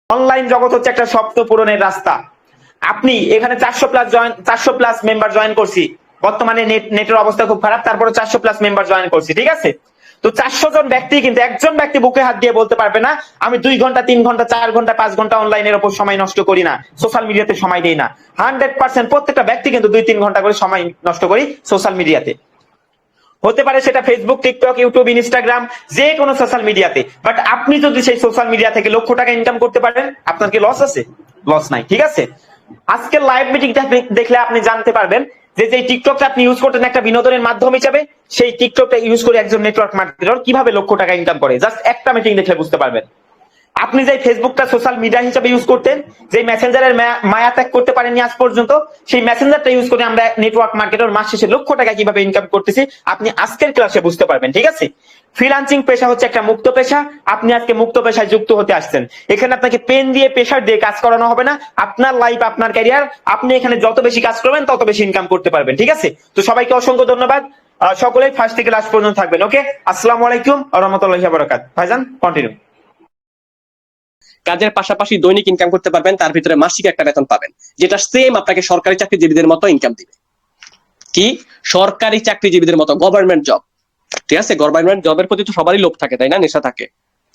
Online জগৎ হচ্ছে একটা স্বপ্ন পূরণের রাস্তা। আপনি এখানে 400+ মেম্বার জয়েন করছি, বর্তমানে নেটের অবস্থা খুব খারাপ, তারপরে 400+ মেম্বার জয়েন করছি, ঠিক আছে? তো 400 জন ব্যক্তি, কিন্তু একজন ব্যক্তি বুকে হাত দিয়ে বলতে পারবে না আমি 2 ঘন্টা 3 ঘন্টা 4 ঘন্টা 5 ঘন্টা অনলাইনের উপর সময় নষ্ট করি না, সোশ্যাল মিডিয়াতে সময় দেই না। 100% প্রত্যেকটা ব্যক্তি কিন্তু 2-3 ঘন্টা করে সময় নষ্ট করি সোশ্যাল মিডিয়াতে। হতে পারে সেটা ফেসবুক, টিকটক, ইউটিউব, ইনস্টাগ্রাম, যে কোনো সোশ্যাল মিডিয়াতে। বাট আপনি যদি সেই সোশ্যাল মিডিয়া থেকে লক্ষ টাকা ইনকাম করতে পারেন, আপনার কি লস আছে? লস নাই, ঠিক আছে? আজকের লাইভ মিটিংটা দেখলে আপনি জানতে পারবেন যে যে টিকটকটা আপনি ইউজ করতেন একটা বিনোদনের মাধ্যম হিসেবে, সেই টিকটকটা ইউজ করে একজন নেটওয়ার্ক মার্কেটার কিভাবে লক্ষ টাকা ইনকাম করে, জাস্ট একটা মিটিং দেখলে বুঝতে পারবেন। আপনি যে ফেসবুকটা সোশ্যাল মিডিয়া হিসেবে ইউজ করতেন, যে মেসেঞ্জারের মায়া ত্যাগ করতে পারেননি আজ পর্যন্ত, সেই মেসেঞ্জারটা ইউজ করে আমরা নেটওয়ার্ক মার্কেটার মাস শেষে লক্ষ টাকা কিভাবে ইনকাম করতেছি, আপনি আজকের ক্লাসে বুঝতে পারবেন, ঠিক আছে? ফ্রিল্যান্সিং পেশা হচ্ছে একটা মুক্ত পেশা। আপনি আজকে মুক্ত পেশায় যুক্ত হতে আসছেন। এখানে আপনাকে পেন দিয়ে প্রেশার দিয়ে কাজ করানো হবে না। আপনার লাইফ, আপনার ক্যারিয়ার, আপনি এখানে যত বেশি কাজ করবেন তত বেশি ইনকাম করতে পারবেন, ঠিক আছে? তো সবাইকে অসংখ্য ধন্যবাদ। সকলেই ফার্স্ট থেকে লাস্ট পর্যন্ত থাকবেন। ওকে, আসসালামু আলাইকুম ওয়া রাহমাতুল্লাহি ওয়া বারাকাতুহু। ভাইজান কন্টিনিউ। কাজের পাশাপাশি দৈনিক ইনকাম করতে পারবেন, তার ভিতরে মাসিক একটা বেতন পাবেন, যেটা সেম আপনাকে সরকারি চাকরিজীবীদের মতো ইনকাম দিবে। কি? সরকারি চাকরিজীবীদের মতো, গভর্নমেন্ট জব। ঠিক আছে, গভর্নমেন্ট জবের প্রতি তো সবারই লোভ থাকে, তাই না? নেশা থাকে।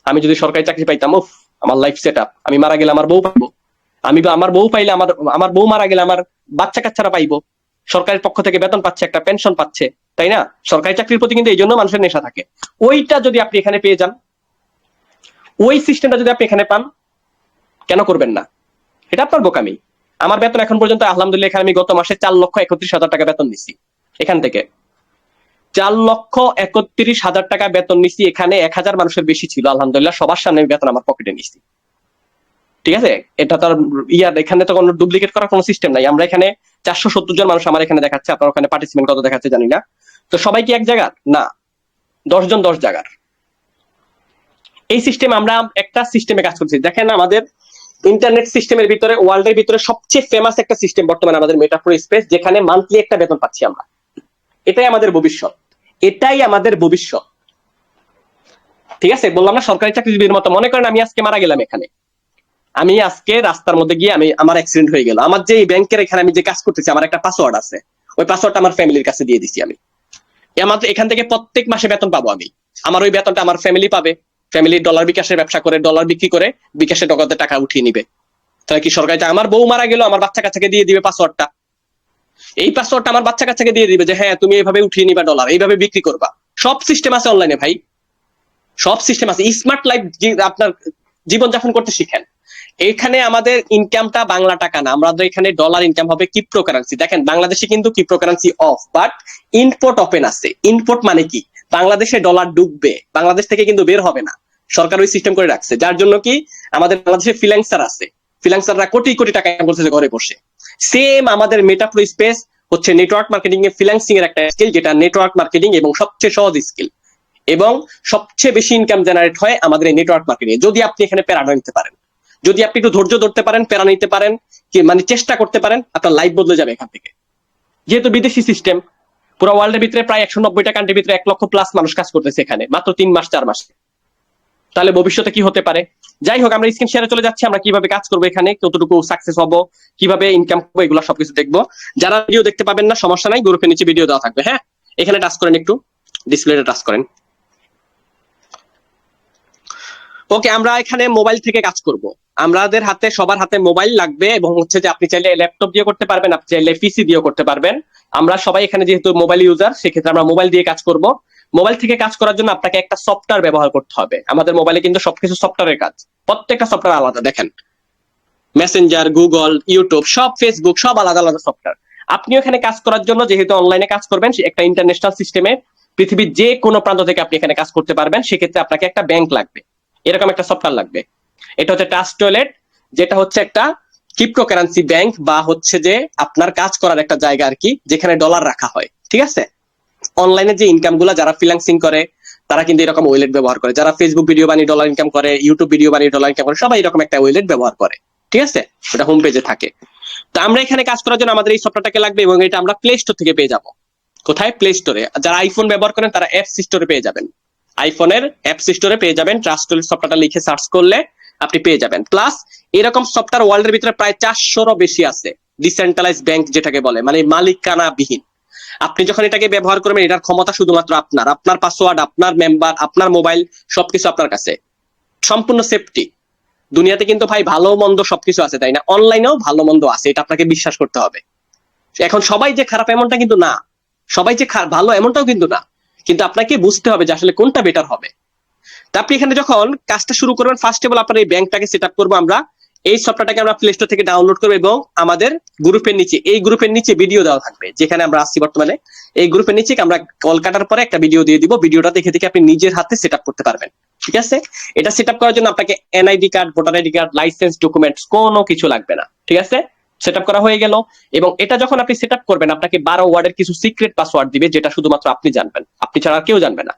আমি যদি সরকারি চাকরি পাইতাম, উফ, আমার লাইফ সেট আপ, আমি মারা গেলে আমার বউ পাইবো, আমার বউ পাইলে আমার বউ মারা গেলে আমার বাচ্চা কাচ্চারা পাইবো, সরকারের পক্ষ থেকে বেতন পাচ্ছে, একটা পেনশন পাচ্ছে, তাই না? সরকারি চাকরির প্রতি কিন্তু এই জন্য মানুষের নেশা থাকে। ওইটা যদি আপনি এখানে পেয়ে যান, ওই সিস্টেমটা যদি আপনি এখানে পান, কেন করবেন না? এটা আপনার বোকামি। আমার বেতন এখন পর্যন্ত আলহামদুলিল্লাহ, এখানে আমি গত মাসে 4,31,000 টাকা বেতন নিচ্ছি। এখান থেকে 4,31,000 টাকা বেতন নিচ্ছি। এখানে 1,000 মানুষের বেশি ছিল, আলহামদুলিল্লাহ সবার সামনে বেতন আমার পকেটে নিচ্ছি, ঠিক আছে? এটা তার এখানে তো কোনো ডুপ্লিকেট করার কোনো সিস্টেম নাই। আমরা এখানে 470 জন মানুষ আমার এখানে দেখাচ্ছে, আপনার ওখানে পার্টিসিপেন্ট কত দেখাচ্ছে জানি না। তো সবাই কি এক জায়গার না? 10 জন 10 জায়গার। এই সিস্টেম আমরা একটা সিস্টেমে কাজ করছি। দেখেন, আমাদের ইন্টারনেট সিস্টেমের ভিতরে, ওয়ার্ল্ডের ভিতরে সবচেয়ে ফেমাস একটা সিস্টেম বর্তমানে আমাদের মেটাফোর স্পেস, যেখানে মান্থলি একটা বেতন পাচ্ছি আমরা। এটাই আমাদের ভবিষ্যৎ, এটাই আমাদের ভবিষ্যৎ, ঠিক আছে? বললাম না সরকারি চাকরিজীবীর মতো। মনে করেন আমি আজকে মারা গেলাম, এখানে আমি আজকে রাস্তার মধ্যে গিয়ে আমার অ্যাক্সিডেন্ট হয়ে গেল, আমার যে ব্যাংকের এখানে আমি যে কাজ করতেছি, আমার একটা পাসওয়ার্ড আছে, ওই পাসওয়ার্ডটা আমার ফ্যামিলির কাছে দিয়ে দিছি আমি। এখান থেকে প্রত্যেক মাসে বেতন পাবো আমি। আমার ওই বেতনটা আমার ফ্যামিলি পাবে। ফ্যামিলি ডলার বিকাশের ব্যবসা করে, ডলার বিক্রি করে বিকাশে নগদে টাকা উঠিয়ে নিবে। তাহলে কি সরকারি? আমার বউ মারা গেল, আমার বাচ্চা কাচ্চাকে দিয়ে দিবে পাসওয়ার্ডটা। এই পাসওয়ার্ডটা আমার বাচ্চা কাচ্চাকে দিয়ে দিবে যে হ্যাঁ তুমি এইভাবে উঠিয়ে নিবা ডলার, এইভাবে বিক্রি করবা। সব সিস্টেম আছে অনলাইনে ভাই, সব সিস্টেম আছে। স্মার্ট লাইফ আপনার জীবনযাপন করতে শিখেন। এখানে আমাদের ইনকামটা বাংলা টাকা না, আমাদের এখানে ডলার ইনকাম হবে ক্রিপ্টোকারেন্সি। দেখেন, বাংলাদেশে কিন্তু cryptocurrency of, but import open আছে। ইম্পোর্ট মানে কি? বাংলাদেশে ডলার ডুববে, বাংলাদেশ থেকে কিন্তু বের হবে না। সরকার ওই সিস্টেম করে রাখছে, যার জন্য কি আমাদের বাংলাদেশে ফ্রিল্যান্সার আছে, ফ্রিল্যান্সাররা কোটি কোটি টাকা ইনকাম করতেছে ঘরে বসে। সেম আমাদের মেটাপ্রো স্পেস হচ্ছে নেটওয়ার্ক মার্কেটিং এ ফ্রিল্যান্সিং এর একটা স্কিল, যেটা নেটওয়ার্ক মার্কেটিং এবং সবচেয়ে সহজ স্কিল, এবং সবচেয়ে বেশি ইনকাম জেনারেট হয় আমাদের এই নেটওয়ার্ক মার্কেটিং এ। যদি আপনি এখানে প্যারা নিতে পারেন, যদি আপনি একটু ধৈর্য ধরতে পারেন, প্যারা নিতে পারেন, কি মানে চেষ্টা করতে পারেন, আপনার লাইফ বদলে যাবে এখান থেকে। যেহেতু বিদেশি সিস্টেম, পুরো ওয়ার্ল্ডের ভিতরে প্রায় 190টা কান্ট্রির ভিতরে 1 লক্ষ প্লাস মানুষ কাজ করতেছে এখানে মাত্র 3 মাস 4 মাসে। তাহলে ভবিষ্যতে কি হতে পারে? যাই হোক, আমরা স্ক্রিন শেয়ারে চলে যাচ্ছি। আমরা কিভাবে কাজ করবো এখানে, কতটুকু সাকসেস হবো, কিভাবে ইনকাম করবো, এগুলো সবকিছু দেখবো। যারা ভিডিও দেখতে পাবেন না, সমস্যা নাই, গ্রুপের নিচে ভিডিও দেওয়া থাকবে। হ্যাঁ, এখানে টাচ করেন, একটু ডিসপ্লেটা টাচ করেন। ওকে, আমরা এখানে মোবাইল থেকে কাজ করব। আমাদের হাতে, সবার হাতে মোবাইল লাগবে, এবং হচ্ছে যে আপনি চাইলে ল্যাপটপ দিয়ে করতে পারবেন, আপনি চাইলে পিসি দিয়ে করতে পারবেন। আমরা সবাই এখানে যেহেতু মোবাইল ইউজার, সেক্ষেত্রে আমরা মোবাইল দিয়ে কাজ করব। মোবাইল থেকে কাজ করার জন্য আপনাকে একটা সফটওয়্যার ব্যবহার করতে হবে। আমাদের মোবাইলে কিন্তু সবকিছু সফটওয়্যারের কাজ, প্রত্যেকটা সফটওয়্যার আলাদা। দেখেন, মেসেঞ্জার, গুগল, ইউটিউব, সব ফেসবুক, সব আলাদা আলাদা সফটওয়্যার। আপনি এখানে কাজ করার জন্য, যেহেতু অনলাইনে কাজ করবেন, একটা ইন্টারন্যাশনাল সিস্টেমে পৃথিবীর যে কোনো প্রান্ত থেকে আপনি এখানে কাজ করতে পারবেন, সেক্ষেত্রে আপনাকে একটা ব্যাংক লাগবে, এরকম একটা সফটওয়্যার লাগবে। এটা হচ্ছে ট্রাস্ট ওয়ালেট, যেটা হচ্ছে একটা ক্রিপ্টোকারেন্সি ব্যাংক, বা হচ্ছে যে আপনার কাজ করার একটা জায়গা আর কি, যেখানে ডলার রাখা হয়, ঠিক আছে? অনলাইনে যে ইনকাম গুলা যারা ফ্রিল্যান্সিং করে, তারা কিন্তু এরকম ওয়ালেট ব্যবহার করে। যারা ফেসবুক ভিডিও বানিয়ে ডলার ইনকাম করে, ইউটিউব ভিডিও বানিয়ে ডলার ইনকাম করে, সবাই এরকম একটা ওয়ালেট ব্যবহার করে, ঠিক আছে? এটা হোম পেজে থাকে। তো আমরা এখানে কাজ করার জন্য আমাদের এই সফটওয়্যারটাকে লাগবে, এবং এটা আমরা প্লে স্টোর থেকে পেয়ে যাব। কোথায়? প্লে স্টোরে। যারা আইফোন ব্যবহার করেন তারা অ্যাপস স্টোরে পেয়ে যাবেন, আইফোনের অ্যাপস স্টোরে পেয়ে যাবেন। ট্রাস্ট ওয়ালেট সফটওয়্যারটা লিখে সার্চ করলে আপনি পেয়ে যাবেন। প্লাস এরকম সফটওয়্যার ওয়ার্ল্ডের ভিতরে প্রায় 400-রও বেশি আছে। ডিসেন্ট্রালাইজ ব্যাংক যেটাকে বলে, মানে মালিকানা বিহীন। আপনি যখন এটাকে ব্যবহার করবেন, এটার ক্ষমতা শুধুমাত্র আপনার পাসওয়ার্ড, আপনার মেম্বার, আপনার মোবাইল, সবকিছু আপনার কাছে, সম্পূর্ণ সেফটি। দুনিয়াতে কিন্তু ভাই ভালো মন্দ সবকিছু আছে, তাই না? অনলাইনেও ভালো মন্দ আছে, এটা আপনাকে বিশ্বাস করতে হবে। এখন সবাই যে খারাপ এমনটা কিন্তু না, সবাই যে ভালো এমনটাও কিন্তু না, কিন্তু আপনাকে বুঝতে হবে যে আসলে কোনটা বেটার হবে। তা আপনি এখানে যখন কাজটা শুরু করবেন, ফার্স্ট অফ অল আপনার এই ব্যাংকটাকে সেট আপ করবো আমরা। এই সফটওয়্যারটাকে আমরা প্লে স্টোর থেকে ডাউনলোড করবো এবং আমাদের গ্রুপের নিচে, এই গ্রুপের নিচে ভিডিও দেওয়া থাকবে, যেখানে আমরা আসছি বর্তমানে। এই গ্রুপের নিচে আমরা কল কাটার পরে একটা ভিডিও দিয়ে দিব, ভিডিওটা দেখে দেখে আপনি নিজের হাতে সেট আপ করতে পারবেন। ঠিক আছে? এটা সেট আপ করার জন্য আপনাকে NID card, voter ID card, licence, documents কোনো কিছু লাগবে না। ঠিক আছে? সেট আপ করা হয়ে গেল। এবং এটা যখন আপনি সেট আপ করবেন, আপনাকে 12 ওয়ার্ডের কিছু সিক্রেট পাসওয়ার্ড দিবে, যেটা শুধুমাত্র আপনি জানবেন, আপনি ছাড়া আর কেউ জানবে না।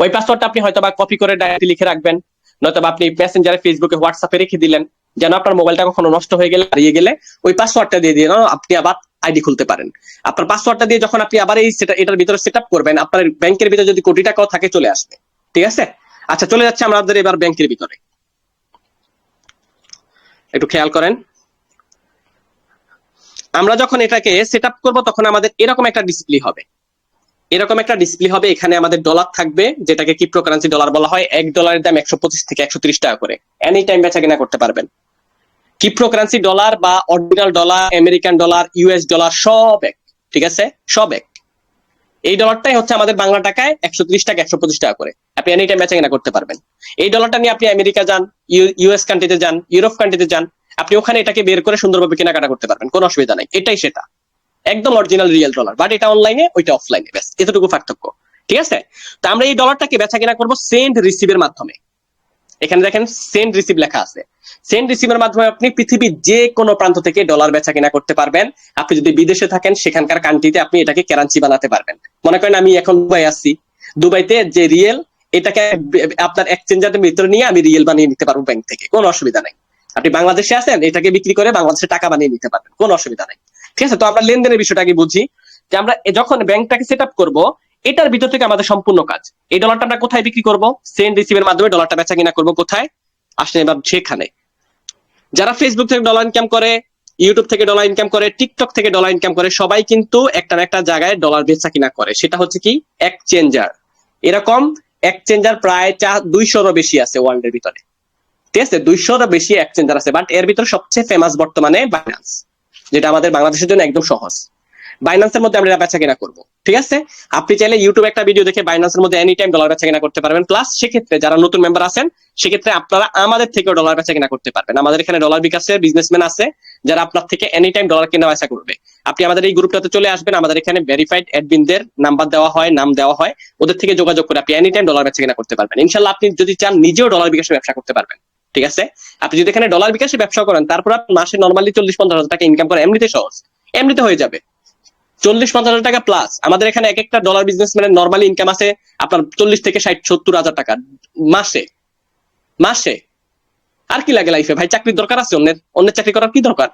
ওই পাসওয়ার্ডটা আপনি হয়তো বা কপি করে ডায়েরি লিখে রাখবেন, নয়তো বা আপনি মেসেঞ্জারে, ফেসবুকে, হোয়াটসঅ্যাপে রেখে দিলেন, যেন আপনার মোবাইলটা কখনো নষ্ট হয়ে গেলে, হারিয়ে গেলে ওই পাসওয়ার্ডটা দিয়ে দিয়ে আপনি আবার আইডি খুলতে পারেন। আপনার পাসওয়ার্ডটা দিয়ে যখন আপনি আবার এটার ভিতরে সেট আপ করবেন, আপনার ব্যাংকের ভিতরে যদি কোটি টাকাও থাকে চলে আসবে। ঠিক আছে? আচ্ছা, চলে যাচ্ছে আমাদের এবার ব্যাংকের ভিতরে। একটু খেয়াল করেন, আমরা যখন এটাকে সেট আপ করবো তখন আমাদের এরকম একটা ডিসপ্লে হবে। এরকম একটা ডিসপ্লে হবে, এখানে আমাদের ডলার থাকবে, যেটাকে ক্রিপ্টোকারেন্সি ডলার বলা হয়। $1 দাম 125 থেকে 130 টাকা করে, এনি টাইম বেচা কেনা করতে পারবেন। ক্রিপ্টোকারেন্সি ডলার বা original dollar, American dollar, US dollar সব এক। ঠিক আছে? সব এক। এই ডলারটাই হচ্ছে আমাদের বাংলা টাকায় 130 টাকা, 125 টাকা করে। আপনি এনি টাইম বেচা কেনা করতে পারবেন। এই ডলারটা নিয়ে আপনি আমেরিকা যান, ইউএস কান্ট্রিতে যান, ইউরোপ কান্ট্রিতে যান, আপনি ওখানে এটাকে বের করে সুন্দরভাবে কেনাকাটা করতে পারবেন, কোনো অসুবিধা নাই। এটাই সেটা, একদম অরিজিনাল রিয়েল ডলার, বাট এটা অনলাইনে, ওইটা অফলাইনে, ব্যাস এতটুকু পার্থক্য। ঠিক আছে? তো আমরা এই ডলারটাকে বেচা কেনা করবো সেন্ড রিসিভের মাধ্যমে। এখানে দেখেন সেন্ড রিসিভ লেখা আছে। সেন্ড রিসিভের মাধ্যমে আপনি পৃথিবীর যে কোনো প্রান্ত থেকে ডলার বেচা কেনা করতে পারবেন। আপনি যদি বিদেশে থাকেন, সেখানকার কান্ট্রিতে আপনি এটাকে কারেন্সি বানাতে পারবেন। মনে করেন আমি এখন দুবাই আছি, দুবাইতে যে রিয়েল, এটাকে আপনার এক্সচেঞ্জারের ভিতরে নিয়ে আমি রিয়েল বানিয়ে নিতে পারবো ব্যাংক থেকে, কোনো অসুবিধা নাই। আপনি বাংলাদেশে আছেন, এটাকে বিক্রি করে বাংলাদেশে টাকা বানিয়ে নিতে পারবেন, কোনো অসুবিধা নাই। ঠিক আছে? তো আমরা লেনদেনের বিষয়টাকে বুঝি, যে আমরা যখন ব্যাংকটাকে সেট আপ করবো, এটার ভিতর থেকে আমাদের সম্পূর্ণ কাজ। এই ডলারটা আমরা কোথায় বিক্রি করবো? সেন্ড রিসিভের মাধ্যমে ডলারটা বেচা কিনা করবো। কোথায়? আসলে এবার সেখানে যারা ফেসবুক থেকে ডলার ইনকাম করে, ইউটিউব থেকে ডলার ইনকাম করে, টিকটক থেকে ডলার ইনকাম করে, সবাই কিন্তু একটা না একটা জায়গায় ডলার বেচা কিনা করে। সেটা হচ্ছে কি? এক্সচেঞ্জার। এরকম এক্সচেঞ্জার প্রায় 200-রও বেশি আছে ওয়ার্ল্ডের ভিতরে। ঠিক আছে? 200-রও বেশি এক্সচেঞ্জার আছে, বাট এর ভিতরে সবচেয়ে ফেমাস বর্তমানে বাইন্যান্স, যেটা আমাদের বাংলাদেশের জন্য একদম সহজ। বাইন্যান্সের মধ্যে আমরা বেচা কেনা করবো। ঠিক আছে? আপনি চাইলে ইউটিউবে একটা ভিডিও দেখে বাইন্যান্সের মধ্যে এনি টাইম ডলার বেচা কেনা করতে পারবেন। প্লাস সেক্ষেত্রে যারা নতুন মেম্বার আছেন, সেক্ষেত্রে আপনারা আমাদের থেকেও ডলার বেচা কেনা করতে পারবেন। আমাদের এখানে ডলার বিকাশের বিজনেসম্যান আছে, যারা আপনার থেকে এনি টাইম ডলার কেনা বেচা করবে। আপনি আমাদের এই গ্রুপটাতে চলে আসবেন, আমাদের এখানে ভেরিফাইড অ্যাডমিনদের নাম্বার দেওয়া হয়, নাম দেওয়া হয়, ওদের থেকে যোগাযোগ করে আপনি এনি টাইম ডলার বেচা কেনা করতে পারবেন। ইনশাল্লাহ আপনি যদি চান নিজেও ডলার বিকাশে ব্যবসা করতে পারবেন। ঠিক আছে? আপনি যদি এখানে ডলার বিকাশে ব্যবসা করেন, তারপর আপনি মাসে নর্মালি 40-50 হাজার টাকা ইনকাম করে, এমনিতে সহজ, এমনিতে হয়ে যাবে 40-50 হাজার টাকা প্লাস। আমাদের এখানে এক একটা ডলার বিজনেসম্যানের নর্মালি ইনকাম আছে আপনার 40 থেকে 60-70 হাজার টাকা মাসে। মাসে আর কি লাগে লাইফে ভাই? চাকরির দরকার আছে? অন্যের চাকরি করার কি দরকার?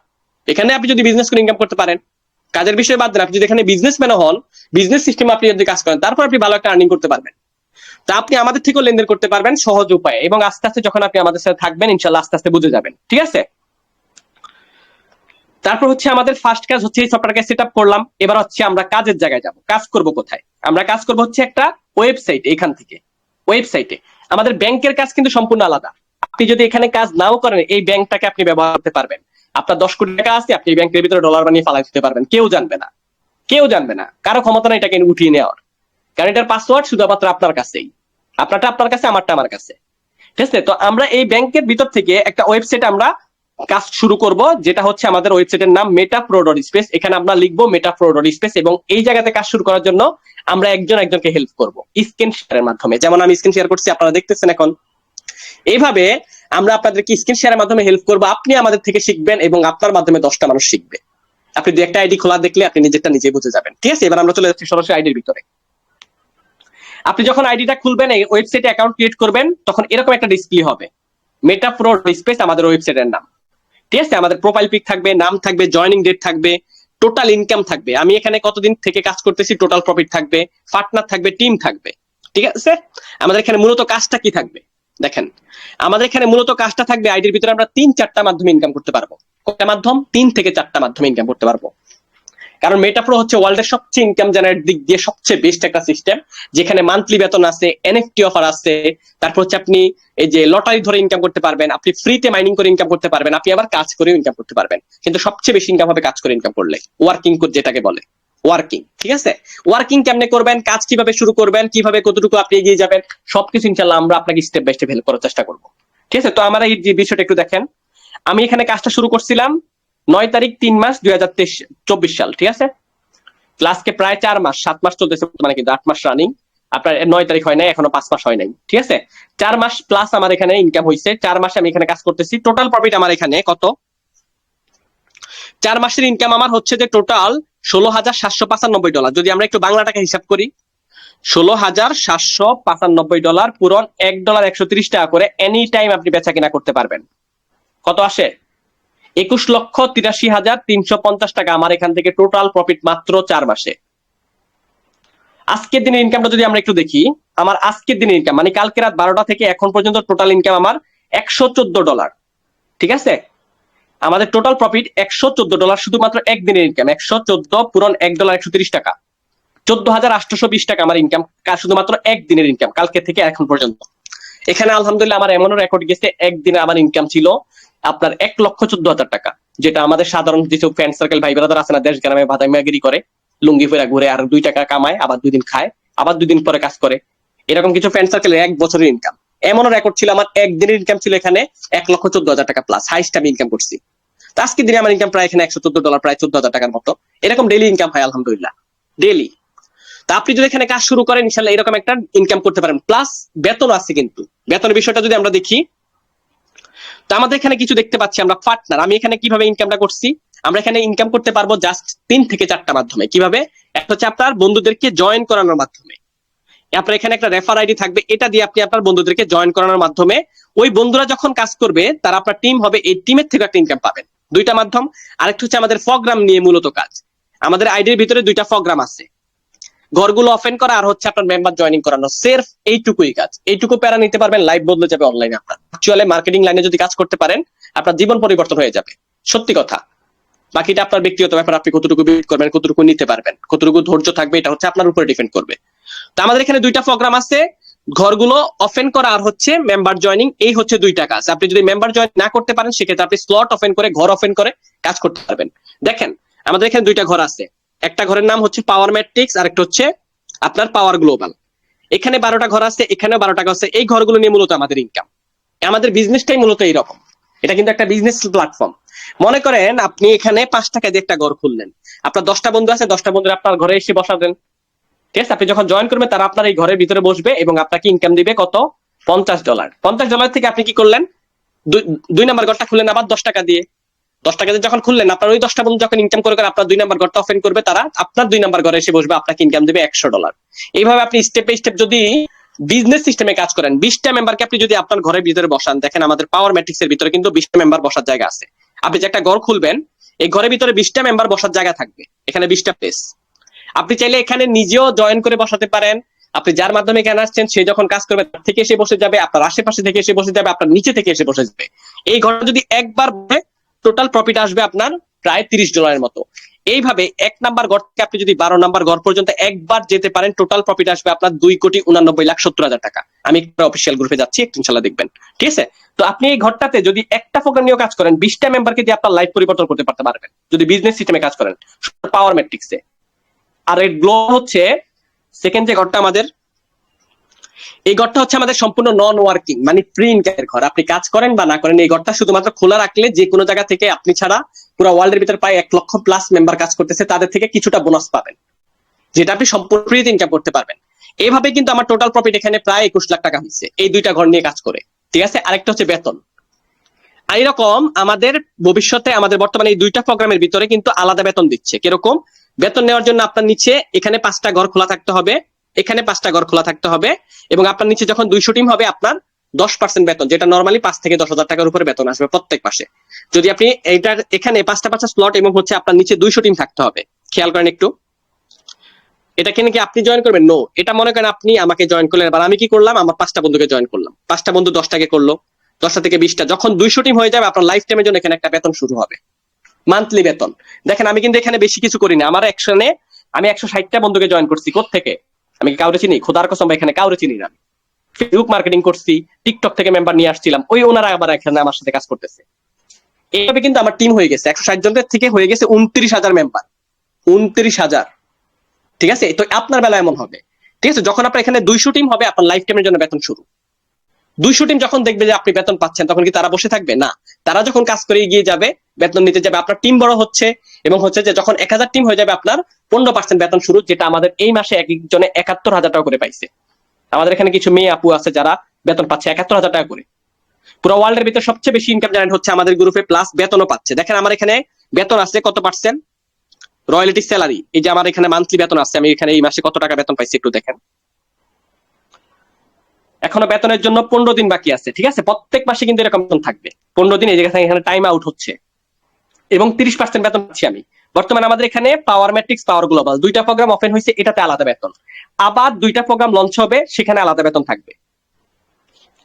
এখানে আপনি যদি বিজনেস করে ইনকাম করতে পারেন, কাজের বিষয়ে বাদ দেন, আপনি যদি এখানে বিজনেসম্যানও হন, বিজনেস সিস্টেমে আপনি যদি কাজ করেন, তারপর আপনি ভালো একটা আর্নিং করতে পারবেন। তা আপনি আমাদের থেকেও লেনদেন করতে পারবেন সহজ উপায়ে, এবং আস্তে আস্তে যখন আপনি আমাদের সাথে থাকবেন, ইনশাল্লাহ আস্তে আস্তে বুঝে যাবেন। ঠিক আছে? তারপর হচ্ছে আমাদের ফার্স্ট কাজ হচ্ছে এই সফটওয়্যারকে সেট আপ করলাম। এবার হচ্ছে আমরা কাজের জায়গায় যাব। কাজ করব কোথায়? আমরা কাজ করব হচ্ছে একটা ওয়েবসাইট। এখান থেকে ওয়েবসাইটে আমাদের ব্যাংকের কাজ কিন্তু সম্পূর্ণ আলাদা। আপনি যদি এখানে কাজ নাও করেন, এই ব্যাংকটাকে আপনি ব্যবহার করতে পারবেন। আপনার 10 কোটি টাকা আছে, আপনি এই ব্যাংকের ভিতরে ডলার বানিয়ে ফালাই দিতে পারবেন, কেউ জানবে না, কেউ জানবে না, কারো ক্ষমতা নাই এটাকে উঠিয়ে নেওয়ার। কারণ এটার পাসওয়ার্ড শুধুমাত্র আপনার কাছেই, আপনারটা আপনার কাছে, আমারটা আমার কাছে। ঠিক আছে? তো আমরা এই ব্যাংকের ভিতর থেকে একটা ওয়েবসাইট আমরা কাজ শুরু করব, যেটা হচ্ছে আমাদের ওয়েবসাইটের নাম metapro.space। এখানে আমরা লিখবো metapro.space, এবং এই জায়গাতে কাজ শুরু করার জন্য আমরা একজনকে হেল্প করব স্ক্রিন শেয়ারের মাধ্যমে। যেমন আমি স্ক্রিন শেয়ার করছি, আপনারা দেখতেছেন এখন। এইভাবে আমরা আপনাদেরকে স্ক্রিন শেয়ারের মাধ্যমে হেল্প করব। আপনি আমাদের থেকে শিখবেন এবং আপনার মাধ্যমে 10টা মানুষ শিখবে। আপনি দু একটা আইডি খোলা দেখলে আপনি নিজেরটা নিজে বুঝে যাবেন। ঠিক আছে? এবার আমরা চলে যাচ্ছি সরাসরি আইডির ভিতরে। আপনি যখন আইডিটা খুলবেন, এই ওয়েবসাইটে অ্যাকাউন্ট ক্রিয়েট করবেন, তখন এরকম একটা ডিসপ্লে হবে। metapro.space আমাদের ওয়েবসাইটের নাম। ঠিক আছে? আমাদের প্রোফাইল পিক থাকবে, নাম থাকবে, জয়নিং ডেট থাকবে, টোটাল ইনকাম থাকবে, আমি এখানে কতদিন থেকে কাজ করতেছি, টোটাল প্রফিট থাকবে, পার্টনার থাকবে, টিম থাকবে। ঠিক আছে? আমাদের এখানে মূলত কাজটা কি থাকবে? দেখেন আমাদের এখানে মূলত কাজটা থাকবে আইডির ভিতরে আমরা 3-4টা মাধ্যমে ইনকাম করতে পারবো। কয়টা মাধ্যম? 3 থেকে 4টা মাধ্যমে ইনকাম করতে পারবো। কারণ মেটাপ্রো হচ্ছে ওয়ার্ল্ডের সবচেয়ে ইনকাম জেনারেট দিক দিয়ে সবচেয়ে বেস্ট একটা সিস্টেম, যেখানে মান্থলি বেতন আছে, এনএফটি অফার আছে, তারপর হচ্ছে আপনি এই যে লটারি ধরে ইনকাম করতে পারবেন, আপনি ফ্রিতে মাইনিং করে ইনকাম করতে পারবেন, আপনি আবার কাজ করেও ইনকাম করতে পারবেন। কিন্তু সবচেয়ে বেশি ইনকাম হবে কাজ করে ইনকাম করলে, ওয়ার্কিং যেটাকে বলে ওয়ার্কিং। ঠিক আছে, ওয়ার্কিং কেমনে করবেন, কাজ কিভাবে শুরু করবেন, কিভাবে কতটুকু আপনি এগিয়ে যাবেন, সবকিছু ইনশাআল্লাহ আমরা আপনাকে স্টেপ বাই স্টেপ হেল্প করার চেষ্টা করবো। ঠিক আছে, তো আমার এই যে বিষয়টা একটু দেখেন। আমি এখানে কাজটা শুরু করছিলাম 9 তারিখ 3 মাস 2024 সাল। ঠিক আছে, ক্লাসকে প্রায় 4 মাস 7 মাস চলতেছে, মানে কিন্তু 8 মাস রানিং। আপনার 9 তারিখ হয় নাই, এখনো 5 মাস হয় নাই। ঠিক আছে, 4 মাস প্লাস আমার এখানে ইনকাম হয়েছে। 4 মাসে আমি এখানে কাজ করতেছি। টোটাল প্রফিট আমার এখানে কত? 4 মাসের ইনকাম আমার হচ্ছে যে টোটাল $16,795। যদি আমরা একটু বাংলা টাকা হিসাব করি, $16,795 পূরণ $1 130 করে এনি টাইম আপনি বেচা কিনা করতে পারবেন। কত আসে? 21,83,350 টাকা আমার এখান থেকে টোটাল প্রফিট মাত্র 4 মাসে। আজকের দিনের ইনকামটা যদি আমরা একটু দেখি, আমার আজকের দিনের ইনকাম মানে কালকে রাত 12টা থেকে এখন পর্যন্ত টোটাল ইনকাম আমার $114। ঠিক আছে, আমাদের টোটাল প্রফিট $114 শুধুমাত্র একদিনের ইনকাম। 114 পূরণ $1 130 টাকা, 14,820 টাকা আমার ইনকাম শুধুমাত্র একদিনের ইনকাম, কালকে থেকে এখন পর্যন্ত। এখানে আলহামদুলিল্লাহ আমার এমনও রেকর্ড গেছে, একদিনে আমার ইনকাম ছিল আপনার 1,14,000 টাকা, যেটা আমাদের সাধারণ যেসব ফ্রেন্ড সার্কেল ভাই ব্রাদার আছে না, দেশ গ্রামে ভাদাইমাগিরি করে, লুঙ্গি ফেরা ঘুরে আর 2 টাকা কামায়, আবার 2 দিন খায়, আবার 2 দিন পরে কাজ করে, এরকম কিছু ফ্রেন্ড সার্কেলের 1 বছরের ইনকাম। এমনও রেকর্ড ছিল আমার একদিনের ইনকাম ছিল এখানে 1,14,000 টাকা প্লাস, হাইস্ট আমি ইনকাম করছি। তো আজকের দিনে আমার ইনকাম প্রায় এখানে $114, প্রায় 14,000 টাকার মতো। এরকম ডেইলি ইনকাম হয় আলহামদুলিল্লাহ, ডেইলি। তা আপনি যদি এখানে কাজ শুরু করেন ইনশাল্লাহ এরকম একটা ইনকাম করতে পারেন। প্লাস বেতন আছে, কিন্তু বেতনের বিষয়টা যদি আমরা দেখি, তো আমাদের এখানে কিছু দেখতে পাচ্ছি আমরা পার্টনার। আমি এখানে কিভাবে ইনকামটা করছি, আমরা এখানে ইনকাম করতে পারবো জাস্ট 3 থেকে 4টা মাধ্যমে। কিভাবে? একটা হচ্ছে আপনার বন্ধুদেরকে জয়েন করানোর মাধ্যমে। আপনার এখানে একটা রেফার আইডি থাকবে, এটা দিয়ে আপনি আপনার বন্ধুদেরকে জয়েন করানোর মাধ্যমে ওই বন্ধুরা যখন কাজ করবে তারা আপনার টিম হবে, এই টিমের থেকে একটা ইনকাম পাবেন। 2টা মাধ্যম। আরেকটা হচ্ছে আমাদের প্রোগ্রাম নিয়ে মূলত কাজ। আমাদের আইডির ভিতরে 2টা প্রোগ্রাম আছে, ঘরগুলো ওপেন করা আর হচ্ছে আপনার মেম্বার জয়েনিং করানো। সির্ফ এইটুকুই কাজ, এইটুকু প্যারা নিতে পারবেন, লাইফ বদলে যাবে অনলাইনে। আপনার অ্যাকচুয়ালি মার্কেটিং লাইনে যদি কাজ করতে পারেন আপনার জীবন পরিবর্তন হয়ে যাবে, সত্যি কথা। বাকিটা আপনার ব্যক্তিগত ব্যাপার, আপনি কতটুকু বিট করবেন, কতটুকু নিতে পারবেন, কতটুকু ধৈর্য থাকবে, এটা হচ্ছে আপনার উপরে ডিপেন্ড করবে। তো আমাদের এখানে 2টা প্রোগ্রাম আছে, ঘরগুলো ওপেন করা আর হচ্ছে মেম্বার জয়েনিং। এই হচ্ছে 2টা কাজ। আপনি যদি মেম্বার জয়েন না করতে পারেন সেক্ষেত্রে আপনি স্লট ওপেন করে, ঘর ওপেন করে কাজ করতে পারবেন। দেখেন আমাদের এখানে 2টা ঘর আছে, একটা ঘরের নাম হচ্ছে পাওয়ার ম্যাট্রিক্স আর একটা হচ্ছে আপনার পাওয়ার গ্লোবাল। এখানে 12টা ঘর আছে, এখানেও 12টা ঘর আছে। এই ঘরগুলো নিয়ে মূলত আমাদের ইনকাম, আমাদের বিজনেসটাই মূলত এইরকম। এটা কিন্তু একটা বিজনেস প্ল্যাটফর্ম। মনে করেন আপনি এখানে 5 টাকা দিয়ে একটা ঘর খুললেন, আপনার 10টা বন্ধু আছে, 10টা বন্ধু আপনার ঘরে এসে বসাবেন। ঠিক আছে, আপনি যখন জয়েন করবেন তারা আপনার এই ঘরের ভিতরে বসবে এবং আপনাকে ইনকাম দিবে কত? $50। $50 থেকে আপনি কি করলেন? 2 নাম্বার ঘরটা খুললেন আবার 10 টাকা দিয়ে। 10 টাকা দিয়ে যখন খুললেন, আপনার ওই 10টা বন্ধু যখন ইনকাম করে আপনার 2 নাম্বার ঘরটা ওপেন করবে, তারা আপনার 2 নাম্বার ঘরে এসে বসবে, আপনাকে ইনকাম দেবে $100। এইভাবে আপনি স্টেপ বাই স্টেপ যদি বিজনেস সিস্টেমে কাজ করেন, 20টা মেম্বারকে আপনি যদি আপনার ঘরের ভিতরে বসান, দেখেন আমাদের পাওয়ার ম্যাট্রিক্স এর ভিতরে কিন্তু 20টা মেম্বার বসার জায়গা আছে। আপনি যে একটা ঘর খুলবেন, এই ঘরের ভিতরে 20টা মেম্বার বসার জায়গা থাকবে, এখানে 20টা প্লেস। আপনি চাইলে এখানে নিজেও জয়েন করে বসাতে পারেন। আপনি যার মাধ্যমে এখানে আসছেন সে যখন কাজ করবে তার থেকে এসে বসে যাবে, আপনার আশেপাশে থেকে এসে বসে যাবে, আপনার নিচে থেকে এসে বসে যাবে। এই ঘরটা যদি একবার টোটাল প্রফিট আসবে আপনার প্রায় $30 মতো। এইভাবে 1 নাম্বার ঘর থেকে আপনি যদি 12 নাম্বার ঘর পর্যন্ত একবার যেতে পারেন, টোটাল প্রফিট আসবে আপনার 2,89,70,000 টাকা। আমি অফিসিয়াল গ্রুপে যাচ্ছি, ইনশাআল্লাহ দেখবেন। ঠিক আছে, তো আপনি এই ঘরটাতে যদি একটা প্রোগ্রাম নিয়ে কাজ করেন, 20টা মেম্বারকে দিয়ে আপনার লাইফ পরিবর্তন করতে পারবেন যদি বিজনেস সিস্টেমে কাজ করেন, পাওয়ার ম্যাট্রিক্সে। আর এই গ্লো হচ্ছে সেকেন্ড যে ঘরটা আমাদের, এই ঘরটা হচ্ছে আমাদের সম্পূর্ণ নন ওয়ার্কিং মানে ফ্রি ইনকামের ঘর। আপনি কাজ করেন বা না করেন, এই ঘরটা শুধুমাত্র খোলা রাখলে যে কোনো জায়গা থেকে আপনি ছাড়া পুরো ওয়ার্ল্ডের ভিতরে প্রায় 1 লক্ষ প্লাস মেম্বার কাজ করতেছে, তাদের থেকে কিছুটা বোনাস পাবেন, যেটা আপনি সম্পূর্ণ ফ্রি ইনকাম করতে পারবেন। এইভাবে কিন্তু আমার টোটাল প্রফিট এখানে প্রায় 21 লাখ টাকা হয়েছে এই 2টা ঘর নিয়ে কাজ করে। ঠিক আছে, আরেকটা হচ্ছে বেতন। আর এরকম আমাদের ভবিষ্যতে আমাদের বর্তমানে এই 2টা প্রোগ্রামের ভিতরে কিন্তু আলাদা বেতন দিচ্ছে। কিরকম? বেতন নেওয়ার জন্য আপনার নিচে এখানে 5টা ঘর খোলা থাকতে হবে, এখানে 5টা ঘর খোলা থাকতে হবে, এবং আপনার নিচে যখন 200 টিম হবে আপনার 10% বেতন, যেটা নরমালি 5 থেকে 10,000 টাকার উপরে বেতন আসবে প্রত্যেক মাসে। যদি আপনি এইটার এখানে 5টা স্লট এবং হচ্ছে আপনার নিচে 200 টিম থাকতে হবে। খেয়াল করেন একটু, এটা কি নাকি আপনি জয়েন করবেন? নো, এটা মনে করেন আপনি আমাকে জয়েন করলেন, এবার আমি কি করলাম, আমার 5টা বন্ধুকে জয়েন করলাম, 5টা বন্ধু 10টাকে করলো, 10টা থেকে 20টা, যখন 200 টিম হয়ে যাবে আপনার লাইফ টাইমের জন্য এখানে একটা বেতন শুরু হবে, মান্থলি বেতন। দেখেন আমি কিন্তু এখানে বেশি কিছু করি না, আমার একশনে আমি 160টা বন্ধুকে জয়েন করছি। কোত্থেকে? আমি কি কাউরে চিনি? খোদার কসম ভাই এখানে কাউরে চিনি না। ফেসবুক মার্কেটিং করছি, টিকটক থেকে মেম্বার নিয়ে আসছিলাম, ওই ওনারা আবার এখানে আমার সাথে কাজ করতেছে। এইভাবে কিন্তু আমার টিম হয়ে গেছে 160 জনের থেকে হয়ে গেছে 29,000 মেম্বার, 29,000। ঠিক আছে, তো আপনার বেলা এমন হবে। ঠিক আছে, যখন আপনার এখানে 200 টিম হবে আপনার লাইফ টাইমের জন্য বেতন শুরু। 200 টিম যখন দেখবে যে আপনি বেতন পাচ্ছেন তখন কি তারা বসে থাকবে? না, তারা যখন কাজ করে এগিয়ে যাবে, বেতন নিতে যাবে, আপনার টিম বড় হচ্ছে, এবং হচ্ছে যে যখন 1000 টিম হয়ে যাবে আপনার 15% বেতন শুরু, যেটা আমাদের এই মাসে এক একজনে 71,000 টাকা করে পাইছে। আমাদের এখানে কিছু মেয়ে আপু আছে যারা বেতন পাচ্ছে 71,000 টাকা করে। পুরো ওয়ার্ল্ডের ভিতরে সবচেয়ে বেশি ইনকাম জেনারেট হচ্ছে আমাদের গ্রুপে, প্লাস বেতনও পাচ্ছে। দেখেন আমার এখানে বেতন আছে কত পার্সেন্ট, রয়্যালিটি স্যালারি, এই যে আমার এখানে মান্থলি বেতন আছে, আমি এখানে এই মাসে কত টাকা বেতন পাইছি একটু দেখেন। এখনো বেতনের জন্য 15 দিন বাকি আছে। ঠিক আছে, প্রত্যেক মাসে কিন্তু এরকম বেতন থাকবে 15 দিন, এই যে এখানে টাইম আউট হচ্ছে, এবং 30% বেতন পাচ্ছি আমি। বর্তমানে আমাদের এখানে পাওয়ার ম্যাট্রিক্স, পাওয়ার গ্লোবাল 2টা প্রোগ্রাম ওপেন হয়েছে, এটাতে আলাদা বেতন। আবার 2টা প্রোগ্রাম লঞ্চ হবে, সেখানে আলাদা বেতন থাকবে।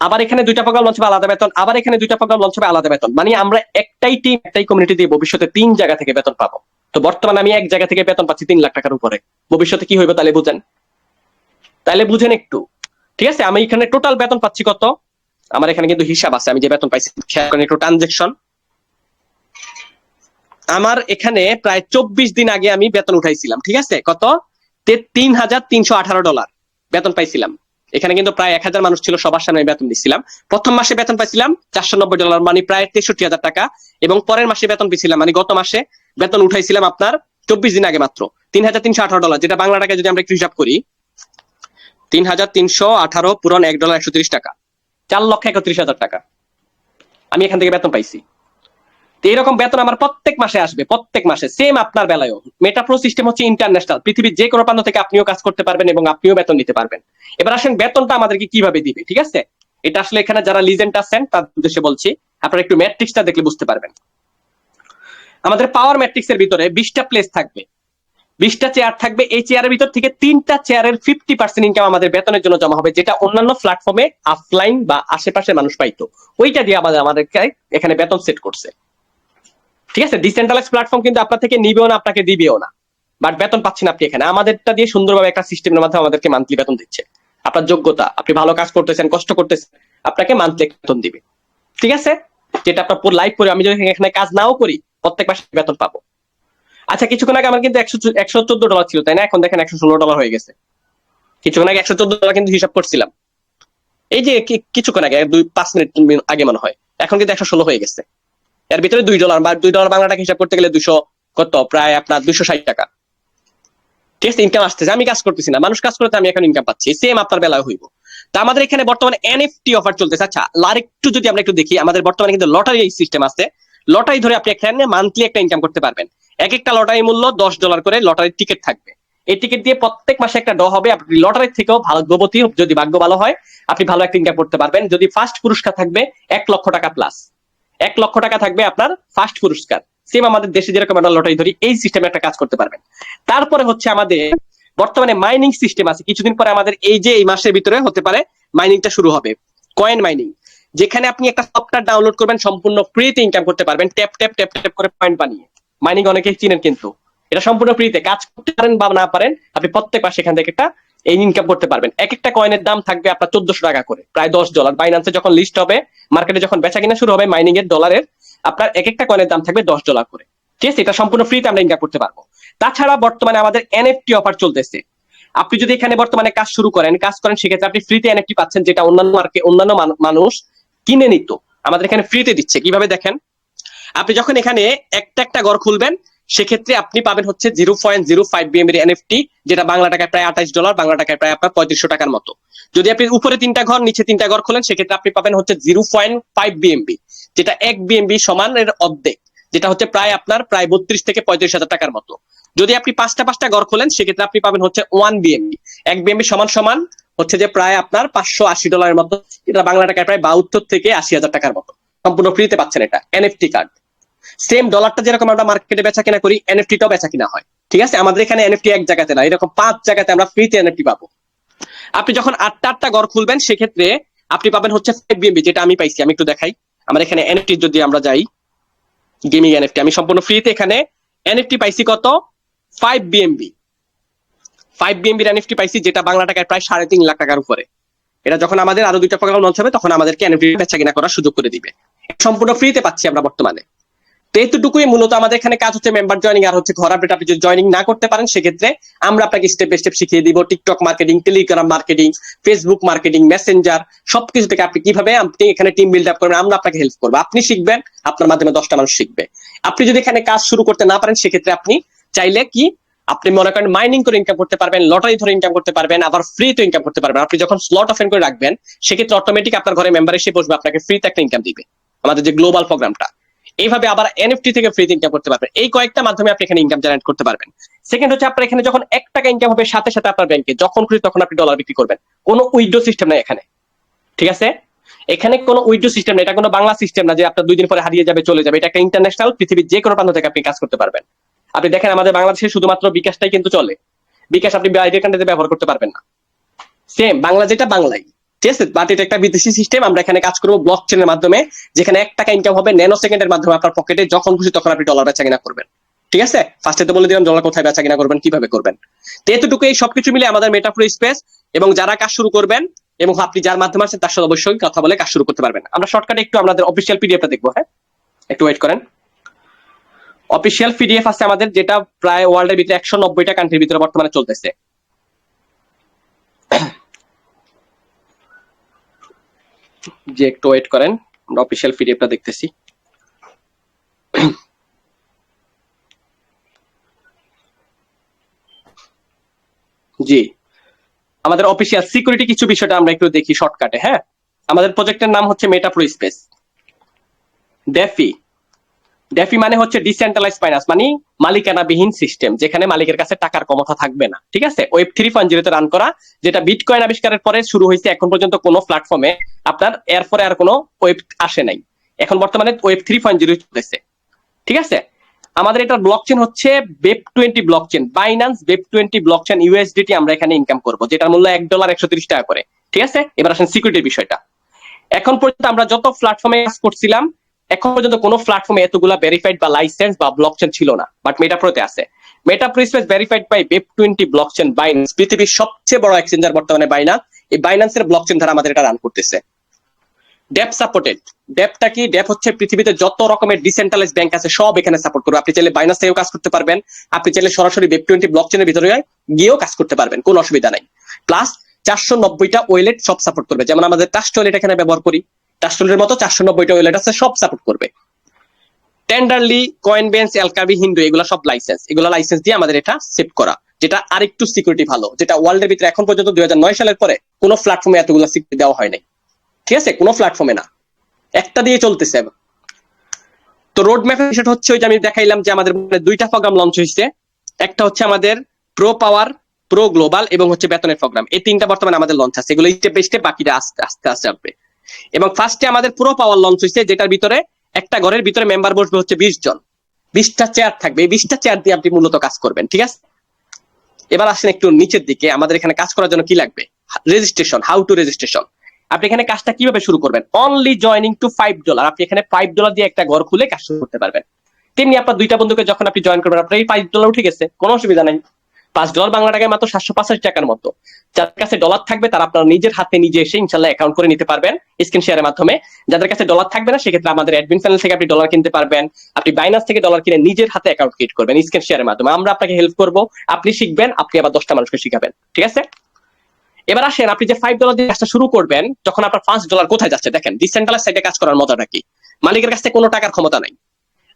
আবার এখানে 2টা প্রোগ্রাম লঞ্চ হবে, আলাদা বেতন। আবার এখানে 2টা প্রোগ্রাম লঞ্চ হবে, আলাদা বেতন। মানে আমরা একটাই টিম, একটাই কমিউনিটি দিয়ে ভবিষ্যতে 3 জায়গা থেকে বেতন পাবো। তো বর্তমানে আমি এক জায়গা থেকে বেতন পাচ্ছি 3 লাখ টাকার উপরে, ভবিষ্যতে কি হইবে তাহলে বুঝেন, তাহলে বুঝেন একটু। ঠিক আছে, আমি এখানে টোটাল বেতন পাচ্ছি কত, আমার এখানে কিন্তু হিসাব আছে, আমি যে বেতন পাইছি শেয়ার করেন একটু ট্রানজেকশন। আমার এখানে প্রায় 24 দিন আগে আমি বেতন উঠাইছিলাম। ঠিক আছে, কত, $3,318 বেতন পাইছিলাম। এখানে কিন্তু প্রায় 1000 মানুষ ছিল, সবার সামনে আমি বেতন দিচ্ছিলাম। প্রথম মাসে বেতন পাইছিলাম $490, মানে প্রায় 63,000 টাকা। এবং পরের মাসে বেতন পেয়েছিলাম, মানে গত মাসে বেতন উঠাইছিলাম আপনার 24 দিন আগে মাত্র $3,318, যেটা বাংলা টাকায় যদি আমরা একটু হিসাব করি, 3,318 পূরণ $1 130 টাকা, 4,31,000 টাকা আমি এখান থেকে বেতন পাইছি। তো এরকম বেতন আমার প্রত্যেক মাসে আসবে, প্রত্যেক মাসে। সেম আপনার বেলায়ও। মেটাপ্রো সিস্টেম হচ্ছে ইন্টারন্যাশনাল, পৃথিবীর যে কোনো প্রান্ত থেকে আপনিও কাজ করতে পারবেন এবং আপনিও বেতন নিতে পারবেন। এবার আসেন বেতনটা আমাদেরকে কিভাবে দিবে। ঠিক আছে, এটা আসলে এখানে যারা লিজেন্ড আছেন তার উদ্দেশ্যে বলছি, আপনারা একটু ম্যাট্রিক্সটা দেখলে বুঝতে পারবেন। আমাদের পাওয়ার ম্যাট্রিক্স এর ভিতরে 20টা প্লেস থাকবে, 20টা চেয়ার থাকবে। এই চেয়ারের ভিতর থেকে 3টা চেয়ারের 50% ইনকাম আমাদের বেতনের জন্য জমা হবে, যেটা অন্যান্য প্ল্যাটফর্মে অফলাইন বা আশেপাশের মানুষ পাইতো, ওইটা দিয়ে আমাদেরকে এখানে বেতন সেট করছে। ঠিক আছে, ডিসেন্ট্রালাইজ প্ল্যাটফর্ম কিন্তু আপনার থেকে নিবেও না, আপনাকে দিবেও না, বাট বেতন পাচ্ছেন আপনি এখানে। আমাদেরটা দিয়ে সুন্দরভাবে একটা সিস্টেমের মাধ্যমে আমাদেরকে মান্থলি বেতন দিচ্ছে। আপনার যোগ্যতা, আপনি ভালো কাজ করতেছেন, কষ্ট করতেছেন, আপনাকে মান্থলি বেতন দিবে। ঠিক আছে, যেটা আপনার পুরো লাইফ করে, আমি যদি এখানে কাজ নাও করি প্রত্যেক মাসে বেতন পাবো। আচ্ছা, কিছুক্ষণ আগে আমার কিন্তু $114 ছিল, তাই না? এখন দেখেন $116 হয়ে গেছে। কিছুক্ষণ আগে $114 কিন্তু হিসাব করছিলাম, এই যে কিছুক্ষণ আগে 5 মিনিট আগে মনে হয়, এখন কিন্তু 116 হয়ে গেছে। এর ভিতরে $2 বা $2 বাংলা টাকা হিসাব করতে গেলে 200 কত, প্রায় আপনার 260 টাকা। ঠিক আছে, ইনকাম আসতেছে, আমি কাজ করতেছি না, মানুষ কাজ করতে, আমি এখন ইনকাম পাচ্ছি। সেম আপনার বেলায় হইব। তা আমাদের এখানে বর্তমানে এনএফটি অফার চলতেছে। আচ্ছা, আর একটু যদি আমরা একটু দেখি, আমাদের বর্তমানে কিন্তু লটারি সিস্টেম আছে। লটারি ধরে আপনি এখানে মান্থলি একটা ইনকাম করতে পারবেন। এক একটা লটারি মূল্য $10 করে লটারির টিকিট থাকবে। এই টিকিট দিয়ে প্রত্যেক মাসে একটা ড্র হবে, আপনি লটারির থেকেও ভাগ্যবতী, যদি ভাগ্য ভালো হয় আপনি ভালো একটা ইনকাম করতে পারবেন। যদি ফার্স্ট পুরস্কার থাকবে 1 লক্ষ টাকা প্লাস, 1 লক্ষ টাকা থাকবে আপনার ফার্স্ট পুরস্কার। সেম আমাদের দেশে যেরকম আমরা লটারি ধরি, এই সিস্টেমে একটা কাজ করতে পারবেন। তারপরে হচ্ছে আমাদের বর্তমানে মাইনিং সিস্টেম আছে। কিছুদিন পরে আমাদের এই মাসের ভিতরে হতে পারে মাইনিংটা শুরু হবে, কয়েন মাইনিং, যেখানে আপনি একটা সফটওয়্যার ডাউনলোড করবেন, সম্পূর্ণ ফ্রিতে ইনকাম করতে পারবেন, ট্যাপ ট্যাপ ট্যাপ ট্যাপ করে পয়েন্ট বানিয়ে। মাইনিং অনেকেই চিনেন, কিন্তু এটা সম্পূর্ণ ফ্রিতে, কাজ করতে পারেন বা না পারেন আপনি প্রত্যেক মাসে এখান থেকে একটা এই ইনকাম করতে পারবেন। এক একটা কয়েনের দাম থাকবে আপনার $1400 টাকা করে, প্রায় $10। বাইন্যান্সে যখন লিস্ট হবে, মার্কেটে যখন বেচা কিনা শুরু হবে মাইনিং এর ডলারের, আপনার এক একটা কয়েনের দাম থাকবে $10 করে। ঠিক আছে, এটা সম্পূর্ণ ফ্রিতে আমরা ইনকাম করতে পারবো। তাছাড়া বর্তমানে আমাদের এনএফটি অফার চলতেছে। আপনি যদি এখানে বর্তমানে কাজ শুরু করেন, সেক্ষেত্রে আপনি ফ্রিতে এনএফটি পাচ্ছেন, যেটা অন্যান্য মানুষ কিনে নিত, আমাদের এখানে ফ্রিতে দিচ্ছে। কিভাবে দেখেন, আপনি যখন এখানে একটা একটা ঘর খুলবেন, সেক্ষেত্রে আপনি পাবেন হচ্ছে 0.05 BNB এর এনএফটি, যেটা বাংলা টাকায় প্রায় $28, বাংলা টাকায় প্রায় আপনার 3500 টাকার মতো। যদি আপনি উপরে 3টা ঘর, নিচে 3টা ঘর খোলেন, সেক্ষেত্রে আপনি পাবেন হচ্ছে 0.5 BNB, যেটা 1 BNB সমান এর অর্ধেক, যেটা হচ্ছে প্রায় আপনার প্রায় 32 থেকে 35,000 টাকার মতো। যদি আপনি 5টা ঘর খোলেন, সেক্ষেত্রে আপনি পাবেন হচ্ছে 1 BNB, 1 BNB সমান হচ্ছে যে প্রায় আপনার $580 মতো, এটা বাংলা টাকায় প্রায় 72 থেকে 80,000 টাকার মতো। সম্পূর্ণ ফ্রিতে পাচ্ছেন এটা এনএফটি কার্ড। সেম ডলারটা যেরকম আমরা মার্কেটে বেচা কিনা করি, এনএফটিটাও বেচা কিনা হয়। ঠিক আছে, আমাদের এখানে এনএফটি এক জায়গাতে না, এরকম 5 জায়গাতে আমরা ফ্রিতে এনএফটি পাবো। আপনি যখন 8টা ঘর খুলবেন সেক্ষেত্রে আপনি পাবেন হচ্ছে 5 বিএমবি, যেটা আমি পাইছি। আমি একটু দেখাই, আমার এখানে এনএফটি যদি আমরা যাই, গেমিং এনএফটি আমি সম্পূর্ণ ফ্রিতে এখানে এনএফটি পাইছি কত, 5 বিএমবি। 5 বিএমবির এনএফটি পাইছি, যেটা বাংলা টাকায় প্রায় 3.5 লাখ টাকার উপরে। এটা যখন আমাদের আরো 2টা প্রোগ্রাম লঞ্চ হবে তখন আমাদেরকে এনএফটি বেচা কিনা করার সুযোগ করে দিবে। সম্পূর্ণ ফ্রিতে পাচ্ছি আমরা বর্তমানে। তো এইটুকুই মূলত আমাদের এখানে কাজ হচ্ছে, মেম্বার জয়েনিং আর হচ্ছে ঘর আপডেট। আপনি যদি জয়েনিং না করতে পারেন সেক্ষেত্রে আমরা আপনাকে স্টেপ বাই স্টেপ শিখিয়ে দিব TikTok marketing, Telegram marketing, Facebook marketing, Messenger, সবকিছু থেকে আপনি কিভাবে আপনি এখানে টিম বিল্ড আপ করবেন আমরা আপনাকে হেল্প করবো। আপনি শিখবেন, আপনার মাধ্যমে 10টা মানুষ শিখবে। আপনি যদি এখানে কাজ শুরু করতে না পারেন সেক্ষেত্রে আপনি চাইলে কি আপনি মনে করেন মাইনিং করে ইনকাম করতে পারবেন, লটারি ধরে ইনকাম করতে পারবেন, আবার ফ্রি তো ইনকাম করতে পারবেন। আপনি যখন স্লট ওপেন করে রাখবেন সেক্ষেত্রে অটোমেটিক আপনার ঘরে মেম্বার এসে বসবে, আপনাকে ফ্রিতে একটা ইনকাম দিবে, আমাদের যে গ্লোবাল প্রোগ্রামটা। এইভাবে আবার এনএফটি থেকে ফ্রিতে ইনকাম করতে পারবেন। এই কয়েকটা মাধ্যমে আপনি এখানে ইনকাম জেনারেট করতে পারবেন। সেকেন্ড হচ্ছে আপনার এখানে যখন 1 টাকা ইনকাম হবে সাথে সাথে আপনার ব্যাংকে যখন খুশি তখন আপনি ডলার বিক্রি করবেন। কোনো উইথড্র সিস্টেম নাই এখানে, ঠিক আছে? এখানে কোনো উইথড্র সিস্টেম নেই, এটা কোনো বাংলা সিস্টেম না যে আপনার 2 দিন পরে হারিয়ে যাবে চলে যাবে। এটা একটা ইন্টারন্যাশনাল, পৃথিবীর যে কোনো প্রান্ত থেকে আপনি কাজ করতে পারবেন। আপনি দেখেন আমাদের বাংলাদেশে শুধুমাত্র বিকাশটাই কিন্তু চলে, বিকাশ আপনি বাইরের কান্ট্রিতে ব্যবহার করতে পারবেন না। সেম বাংলা যেটা বাংলাই, ঠিক আছে, বাট এটা একটা বিদেশি সিস্টেম। আমরা এখানে কাজ করবো ব্লক চেনের মাধ্যমে, যেখানে 1 টাকা ইনকাম হবে ন্যানো সেকেন্ডের মাধ্যমে আপনার পকেটে যখন খুশি তখন আপনি ডলার বেচা কিনা করবেন। ঠিক আছে, ফার্স্টে তো বলে দিলাম ডলার কোথায় বেচা কিনা করবেন, কিভাবে করবেন। তো এতটুকু এই সবকিছু মিলে আমাদের মেটাফ্লো স্পেস, এবং যারা কাজ শুরু করবেন এবং আপনি যার মাধ্যমে আছেন তার সাথে অবশ্যই কথা বলে কাজ শুরু করতে পারবেন। আমরা শর্টকাটে একটু আমাদের অফিসিয়াল পিডিএফটা দেখবো। হ্যাঁ, একটু ওয়েট করেন। অফিসিয়াল পিডিএফ আছে আমাদের, যেটা প্রায় ওয়ার্ল্ডের ভিতরে 190টা কান্ট্রির ভিতরে বর্তমানে চলতেছে। যে একটু ওয়েট করেন, আমরা অফিসিয়াল পিডিএফটা দেখতেছি। জি, আমাদের অফিসিয়াল সিকিউরিটি কিছু বিষয়টা আমরা একটু দেখি শর্টকাটে। হ্যাঁ, আমাদের প্রজেক্টের নাম হচ্ছে মেটাপ্রো স্পেস। ডেফি, ডেফি মানে হচ্ছে ডিসেন্ট্রালাইজ ফাইন্যান্স, মানে মালিকানাবিহীন সিস্টেম, যেখানে মালিকের কাছে টাকার ক্ষমতা থাকবে না। ঠিক আছে, ওয়েব 3.0 তে রান করা, যেটা বিটকয়েন আবিষ্কারের পরে শুরু হয়েছে। এখন পর্যন্ত কোনো প্ল্যাটফর্মে আপনার এরপরে আর কোনো ওয়েব আসে নাই। এখন বর্তমানে ওয়েব 3.0 চলতেছে। ঠিক আছে, আমাদের এটার ব্লকচেন হচ্ছে Web20 blockchain, Binance Web20 blockchain USDT. আমরা এখানে ইনকাম করব, যেটার মূল্য $1 130 টাকা করে। ঠিক আছে, এবার আসেন সিকিউরিটির বিষয়টা। এখন পর্যন্ত আমরা যত প্ল্যাটফর্মে কাজ করছিলাম, এখন পর্যন্ত কোনো প্ল্যাটফর্মে এতগুলা ভেরিফাইড বা লাইসেন্স বা ব্লকচেন ছিল না, বাট মেটাপ্রোতে আছে। Metapro space verified by Web20 blockchain Binance, পৃথিবীর সবচেয়ে বড় এক্সচেঞ্জার বর্তমানে বাইন্যান্স। এই বাইন্যান্সের ব্লকচেন দ্বারা আমাদের এটা রান করতেছে। Dep supported. ডেপটা কি? ডেপ হচ্ছে পৃথিবীতে যত রকমের ডিসেন্ট্রালাইজ ব্যাংক আছে সব এখানে সাপোর্ট করবে। আপনি চাইলে বাইন্যান্স থেকেও কাজ করতে পারবেন, আপনি চাইলে সরাসরি Web20 ব্লকচেনের ভিতরে গিয়েও কাজ করতে পারবেন, কোনো অসুবিধা নাই। প্লাস 490টা ওয়েলেট সব সাপোর্ট করবে, যেমন আমাদের ট্রাস্ট ওয়েলেট এখানে ব্যবহার করি, ট্রাস্ট ওয়েলেটের মতো 490টা ওয়েলেট আছে, সব সাপোর্ট করবে। টেন্ডারলি, কয়েনবেন্স, এলকাভি, হিন্দু, এগুলো সব লাইসেন্স, এগুলো লাইসেন্স দিয়ে আমাদের এটা সেভ করা, যেটা আরেকটু সিকিউরিটি ভালো, যেটা ওয়ার্ল্ডের ভিতরে এখন পর্যন্ত 2009 সালের পরে কোনো প্ল্যাটফর্মে এতগুলো সিকিউরিটি দেওয়া হয় নাই। ঠিক আছে, কোনো প্ল্যাটফর্মে না, একটা দিয়ে চলতেছে। তো রোড ম্যাপের বিষয়টা হচ্ছে ওই যে আমি দেখাইলাম যে আমাদের 2টা প্রোগ্রাম লঞ্চ হয়েছে। একটা হচ্ছে আমাদের প্রো পাওয়ার, প্রো গ্লোবাল এবং হচ্ছে বেতনের প্রোগ্রাম। এই 3টা বর্তমানে আমাদের লঞ্চ আছে, এগুলো স্টেপ বাই স্টেপ, বাকিটা আস্তে আস্তে আস্তে আসবে। এবং ফার্স্টে আমাদের প্রো পাওয়ার লঞ্চ হয়েছে, যেটার ভিতরে একটা ঘরের ভিতরে মেম্বার বসবে হচ্ছে 20 জন, 20টা চেয়ার থাকবে। এই 20টা চেয়ার দিয়ে আপনি মূলত কাজ করবেন। ঠিক আছে, এবার আসেন একটু নিচের দিকে। আমাদের এখানে কাজ করার জন্য কি লাগবে? Registration, how to registration. আপনি এখানে কাজটা কিভাবে শুরু করবেন? Only joining to $5। আপনি এখানে $5 দিয়ে একটা ঘর খুলে কাজ শুরু করতে পারবেন। তেমনি আপনার 2টা বন্ধুকে যখন আপনি জয়েন করবেন, আপনার এই $5 উঠে গেছে, কোনো অসুবিধা নাই। $5 বাংলা টাকায় মাত্র 785 টাকার মতো। যার কাছে ডলার থাকবে তারা আপনার নিজের হাতে নিজে এসে ইনশাল্লাহ অ্যাকাউন্ট করে নিতে পারবেন স্ক্রিন শেয়ারের মাধ্যমে। যাদের কাছে ডলার থাকবে না সেক্ষেত্রে আমাদের অ্যাডমিন প্যানেল থেকে আপনি ডলার কিনতে পারবেন। আপনি বাইন্যান্স থেকে ডলার কিনে নিজের হাতে অ্যাকাউন্ট ক্রিয়েট করবেন স্ক্রিন শেয়ারের মাধ্যমে। আমরা আপনাকে হেল্প করবো, আপনি শিখবেন, আপনি আবার 10টা মানুষকে শিখাবেন। ঠিক আছে, এবার আসেন আপনি যে $5 দিয়ে কাজটা শুরু করবেন, যখন আপনার $5 কোথায় যাচ্ছে দেখেন। ডিসেন্ট্রালাইজ সাইটে কাজ করার মজাটা কি? মালিকের কাছে কোনো টাকার ক্ষমতা নাই।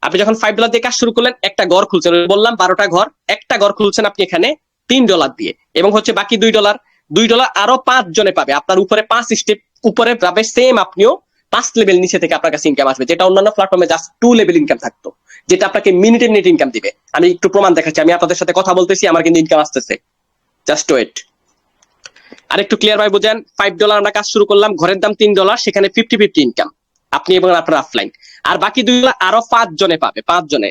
আপনি যখন $5 দিয়ে কাজ শুরু করলেন, একটা ঘর খুলছেন, বললাম 12টা ঘর, একটা ঘর খুলছেন আপনি এখানে $3 দিয়ে, এবং হচ্ছে বাকি $2 আরো 5 জনে পাবে। আপনার উপরে 5 স্টেপ উপরে যাবে, সেম আপনিও 5 লেভেল নিচে থেকে আপনার কাছে ইনকাম আসবে, যেটা অন্যান্য প্ল্যাটফর্মে জাস্ট 2 লেভেল ইনকাম থাকতো, যেটা আপনাকে মিনিটে মিনিট ইনকাম দিবে। আমি একটু প্রমাণ দেখাচ্ছি, আমি আপনাদের সাথে কথা বলতেছি, আমার কিন্তু ইনকাম আসতেছে। জাস্ট ওয়েট, আর একটু ক্লিয়ার ভাবে বুঝেন। $5 আমরা কাজ শুরু করলাম, ঘরের দাম $3, সেখানে 50-50 ইনকাম আপনি এবং আপনার অফলাইন। আর বাকি $2 আরো 5 জনে পাবে, 5 জনে।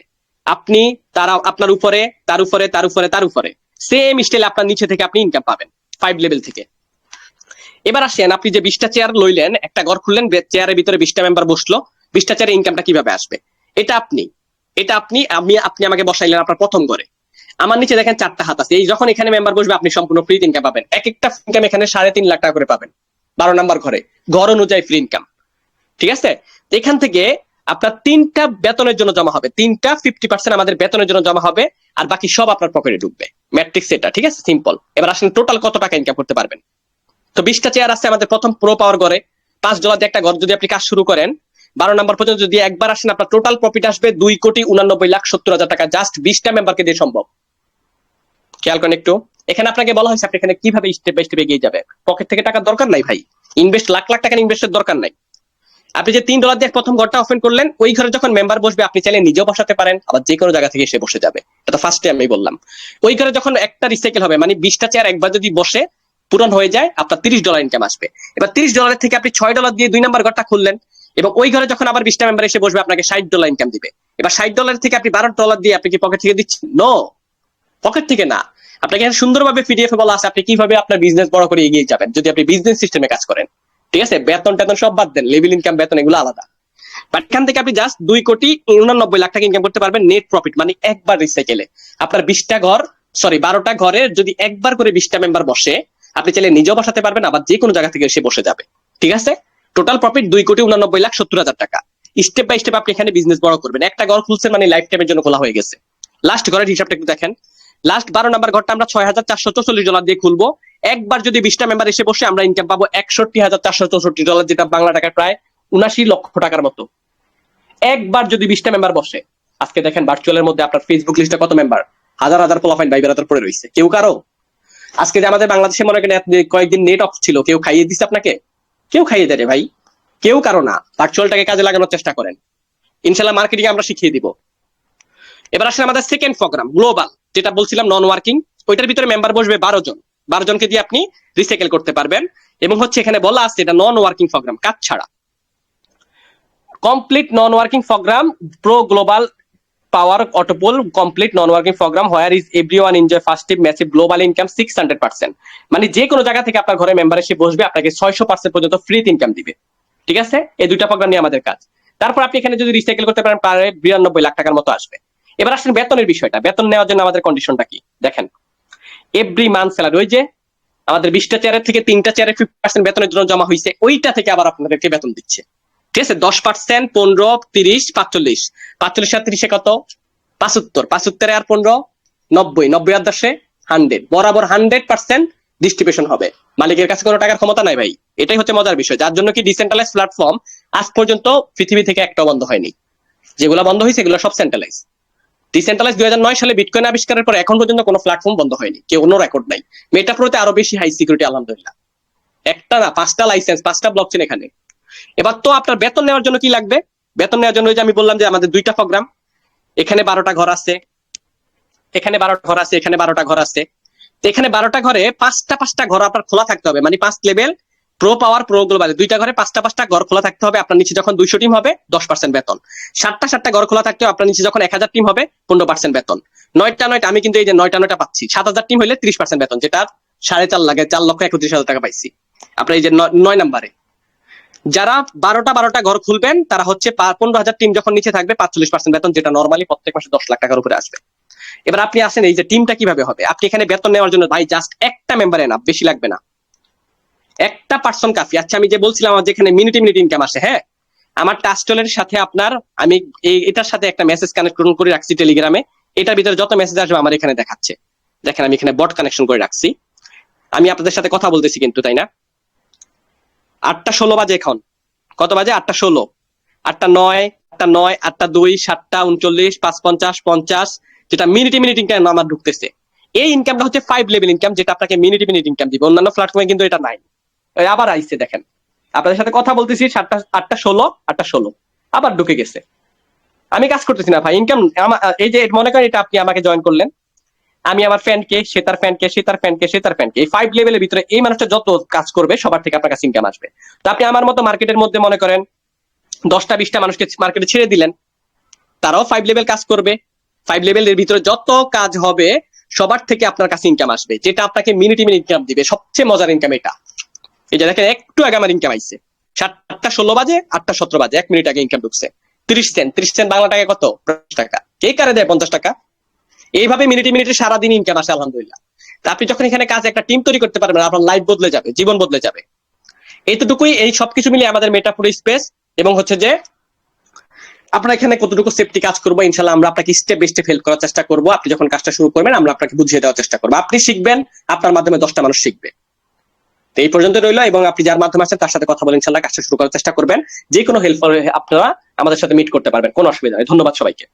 আপনি তারা আপনার উপরে, তার উপরে, তার উপরে, তার উপরে সেম স্টাইলে আপনার নিচে থেকে আপনি ইনকাম পাবেন 5 লেভেল থেকে। এবার আসেন, আপনি যে 20টা চেয়ার লইলেন, একটা ঘর খুললেন, চেয়ারের ভিতরে 20টা মেম্বার বসলো, 20টা চেয়ারে ইনকামটা কিভাবে আসবে? এটা আপনি আপনি আমাকে বসাইলেন আপনার প্রথম ঘরে। আমার নিচে দেখেন 4টা হাত আছে, এই যখন এখানে মেম্বার বসবে আপনি সম্পূর্ণ ফ্রি ইনকাম পাবেন। এক একটা ইনকাম এখানে 3.5 লাখ টাকা করে পাবেন 12 নাম্বার ঘরে, ঘর অনুযায়ী ফ্রি ইনকাম। ঠিক আছে? এখান থেকে আপনার 3টা বেতনের জন্য জমা হবে, 3টা 50% আমাদের বেতনের জন্য জমা হবে, আর বাকি সব আপনার পকেটে ঢুকবে। ম্যাট্রিক্স এটা, ঠিক আছে? সিম্পল। এবার আসেন টোটাল কত টাকা ইনকাম করতে পারবেন। তো 20টা চেয়ার আছে আমাদের প্রথম প্রো পাওয়ার ঘরে, $5 দিয়ে একটা ঘর যদি আপনি কাজ শুরু করেন, 12 নাম্বার পর্যন্ত যদি একবার আসেন, আপনার টোটাল প্রফিট আসবে 2,89,70,000 টাকা, জাস্ট 20টা মেম্বারকে দিয়ে সম্ভব। খেয়াল করেন একটু, এখানে আপনাকে বলা হয়েছে আপনি এখানে কিভাবে স্টেপ বাই স্টেপ এগিয়ে যাবে। পকেট থেকে টাকার দরকার নাই ভাই, ইনভেস্ট লাখ লাখ টাকার ইনভেস্টের দরকার নাই। আপনি যে $3 দিয়ে প্রথম ঘরটা ওপেন করলেন, ওই ঘরে যখন মেম্বার বসবে আপনি চাইলে নিজেও বসাতে পারেন, আবার যে কোনো জায়গা থেকে এসে বসে যাবে। এটা ফার্স্টে আমি বললাম। ওই ঘরে যখন একটা রিসাইকেল হবে, মানে 20টা চেয়ার একবার যদি বসে পূরণ হয়ে যায়, আপনার $30 ইনকাম আসবে। এবার $30 থেকে আপনি $6 দিয়ে 2 নাম্বার ঘরটা খুললেন, এবং ওই ঘরে যখন আবার 20টা মেম্বার এসে বসবে আপনাকে $60 ইনকাম দিবে। এবার $60 থেকে আপনি $12 দিয়ে আপনি কি পকেট থেকে দিচ্ছেন? নো, পকেট থেকে না। আপনাকে সুন্দরভাবে পিডিএফ বলা আছে আপনি কিভাবে আপনার বিজনেস বড় করে এগিয়ে যাবেন যদি আপনি বিজনেস সিস্টেমে কাজ করেন। ঠিক আছে? বেতন টেতন সব বাদ দেন, লেভেল ইনকাম বেতন এগুলো আলাদা। বাট এখান থেকে আপনি জাস্ট 2,89,00,000 টাকা ইনকাম করতে পারবেন নেট প্রফিট, মানে একবার রিসাইকেলে। আপনার 20টা ঘর, সরি 12টা ঘরে যদি একবার করে 20টা মেম্বার বসে, আপনি চাইলে নিজেও বসাতে পারবেন, আবার যে কোনো জায়গা থেকে এসে বসে যাবে। ঠিক আছে? টোটাল প্রফিট 2,89,70,000 টাকা। স্টেপ বাই স্টেপ আপনি এখানে বিজনেস বড় করবেন। একটা ঘর খুলছেন মানে লাইফ টাইমের জন্য খোলা হয়ে গেছে। লাস্ট ঘরের হিসাবটা একটু দেখেন। লাস্ট 12 নাম্বার ঘরটা আমরা $6,444 দিয়ে খুলবো। একবার যদি 20টা মেম্বার এসে বসে আমরা ইনকাম পাবো $61,464, যেটা বাংলা টাকায় প্রায় 79 লক্ষ টাকার মতো। একবার যদি 20টা মেম্বার বসে, আজকে দেখেন ভার্চুয়ালের মধ্যে আপনার ফেসবুক লিস্টে কত মেম্বার, হাজার হাজার পোলাফাইন ভাই বেরাদার পড়ে রয়েছে। কেউ কারো আজকে যে আমাদের বাংলাদেশে মনে করেন কয়েকদিন নেট অফ ছিল, কেউ খাইয়ে দিচ্ছে আপনাকে? কেউ খাইয়ে দেয় ভাই, কেউ কারো না। ভার্চুয়ালটাকে কাজে লাগানোর চেষ্টা করেন, ইনশাল্লাহ মার্কেটিং আমরা শিখিয়ে দিব। এবার আসলে আমাদের সেকেন্ড প্রোগ্রাম গ্লোবাল, যেটা বলছিলাম নন ওয়ার্কিং, ওইটার ভিতরে মেম্বার বসবে 12 জন। 12 জনকে দিয়ে আপনি রিসাইকেল করতে পারবেন। এবং হচ্ছে এখানে বলা আছে এটা নন ওয়ার্কিং প্রোগ্রাম, কাজ ছাড়া। Complete non working programme, pro global power অটোপোল complete non working programme, where is everyone enjoy first massive global income 600%। মানে যে কোনো জায়গা থেকে আপনার ঘরে মেম্বার এসে বসবে, আপনাকে 600% পর্যন্ত ফ্রি ইনকাম দিবে। ঠিক আছে? এই দুইটা প্রোগ্রাম নিয়ে আমাদের কাজ। তারপর আপনি এখানে যদি রিসাইকেল করতে পারেন, প্রায় 92 লাখ টাকার মতো আসবে। এবার আসেন বেতনের বিষয়টা। বেতন নেওয়ার জন্য আমাদের কন্ডিশনটা কি দেখেন। এভরি মান্থ স্যালারি, ওই যে আমাদের 20টা চেয়ারের থেকে 3টা চেয়ারে 50% বেতনের জন্য জমা হয়েছে, ওইটা থেকে আবার আপনাদেরকে বেতন দিচ্ছে। ঠিক আছে? 10%, 15, 30, 45, 45 আর 30 কত? 75, 75 আর 15, 90, 90 আর 10, 100, বরাবর 100% ডিস্ট্রিবিউশন হবে। মালিকের কাছে কোনো টাকার ক্ষমতা নাই ভাই। এটাই হচ্ছে মজার বিষয়, যার জন্য কি ডিসেন্ট্রালাইজ প্ল্যাটফর্ম আজ পর্যন্ত পৃথিবী থেকে একটাও বন্ধ হয়নি। যেগুলো বন্ধ হয়েছে এগুলো সব সেন্ট্রালাইজ। ডিসেন্ট্রালাইজ 2009 সালে বিটকয়েন আবিষ্কারের পর এখন পর্যন্ত কোনো প্ল্যাটফর্ম বন্ধ হয়নি, কেউ কোনো রেকর্ড নাই। মেটাপ্রোতে আরো বেশি হাই সিকিউরিটি আলহামদুলিল্লাহ, একটা না 5টা লাইসেন্স, 5টা ব্লকচেন এখানে। এবার তো আপনার বেতন নেওয়ার জন্য কি লাগবে? বেতন নেওয়ার জন্য ওই যে আমি বললাম যে আমাদের 2টা প্রোগ্রাম, এখানে 12টা ঘর আছে, এখানে 12টা ঘর আছে, এখানে 12টা ঘর আছে। এখানে 12টা ঘরে 5টা ঘর আপনার খোলা থাকতে হবে, মানে 5 লেভেল প্রো পাওয়ার প্রো গ্লোবাল 2টা ঘরে 5টা ঘর খোলা থাকতে হবে। আপনার নিচে যখন 200 টিম হবে 10% বেতন। 7টা ঘর খোলা থাকতে হবে, আপনার নিচে যখন 1000 টিম হবে 15% বেতন। 9টা আমি কিন্তু এই যে 9টা পাচ্ছি। 7000 টিম হলে 30% বেতন, যেটা 4.5 লাগে, 4,31,000 টাকা পাইছি। আপনার এই যে 9 নাম্বারে যারা 12টা ঘর খুলবেন, তারা হচ্ছে 15,000 টিম যখন নিচে থাকবে 45% বেতন, যেটা নর্মালি প্রত্যেক মাসে 10 লাখ টাকার উপরে আসবে। এবার আপনি আসেন এই যে টিমটা কিভাবে হবে। আপনি এখানে বেতন নেওয়ার জন্য ভাই জাস্ট একটা মেম্বার এনাফ, বেশি লাগবে না, একটা পার্সন কাফি। আচ্ছা, আমি যে বলছিলাম আমার যেখানে মিনিট ইনকাম আসে, হ্যাঁ, আমার টাস্টলের সাথে আপনার আমি এটার সাথে একটা মেসেজ কানেকশন করে রাখছি টেলিগ্রামে। এটার ভিতরে যত মেসেজ আসবে আমার এখানে দেখাচ্ছে। দেখেন আমি এখানে বট কানেকশন করে রাখছি, আমি আপনাদের সাথে কথা বলতেছি কিন্তু, তাই না? 8টা 16 বাজে এখন, কত বাজে? 8টা 16, 8টা 9, 8টা 9, 8টা 2, 7টা 39, 550, 50, যেটা মিনিট ইনকাম আমার ঢুকতেছে। এই ইনকামটা হচ্ছে 5 লেভেল ইনকাম, যেটা আপনাকে মিনিট ইনকাম দিবে। অন্যান্য প্ল্যাটফর্মে কিন্তু এটা নাই। আবার আইছে দেখেন, আপনাদের সাথে কথা বলতেছি 8টা 16, আবার ঢুকে গেছে। আমি কাজ করতেছি না ভাই, ইনকাম এই যে মনে করেন এটা আপনি আমাকে জয়েন করলেন, আমি আমার ফ্যানকে, সে তার ফ্যানকে, সে তার ফ্যানকে, সে তার ফ্যানকে, এই 5 লেভেলের ভিতরে এই মানুষটা যত কাজ করবে সবার থেকে আপনার কাছে ইনকাম আসবে। তো আপনি আমার মতো মার্কেটের মধ্যে মনে করেন 10টা 20টা মানুষকে মার্কেটে ছেড়ে দিলেন, তারাও 5 লেভেল কাজ করবে, 5 লেভেলের ভিতরে যত কাজ হবে সবার থেকে আপনার কাছে ইনকাম আসবে, যেটা আপনাকে মিনিট ইনকাম দিবে। সবচেয়ে মজার ইনকাম এটা। এই যে দেখেন একটু আগে আমার ইনকাম আইছে 7:16 বাজে 8:17 বাজে 1 মিনিট আগে ইনকাম ঢুকছে 30 সেন্ট। 30 সেন্ট বাংলা টাকা কত? 50 টাকা। কে কারে দেয় 50 টাকা? এইভাবে মিনিটে সারাদিন ইনকাম আসে আলহামদুলিল্লাহ। তা আপনি যখন এখানে কাজে একটা টিম তৈরি করতে পারবেন, আপনার লাইফ বদলে যাবে, জীবন বদলে যাবে। এইটুকুই, এই সবকিছু মিলিয়ে আমাদের মেটাফোর স্পেস এবং হচ্ছে যে আপনারা এখানে কতটুকু সেফটি কাজ করবো, ইনশাল্লাহ আমরা আপনাকে স্টেপ বাই স্টেপ হেল্প করার চেষ্টা করবো। আপনি যখন কাজটা শুরু করবেন আমরা আপনাকে বুঝিয়ে দেওয়ার চেষ্টা করবো, আপনি শিখবেন, আপনার মাধ্যমে 10টা মানুষ শিখবে। তো এই পর্যন্ত রইলো, এবং আপনি যার মাধ্যমে আছেন তার সাথে কথা বলে ইনশাল্লাহ কাজটা শুরু করার চেষ্টা করবেন। যে কোনো হেল্প আপনারা আমাদের সাথে মিট করতে পারবেন, কোনো অসুবিধা নেই। ধন্যবাদ সবাইকে।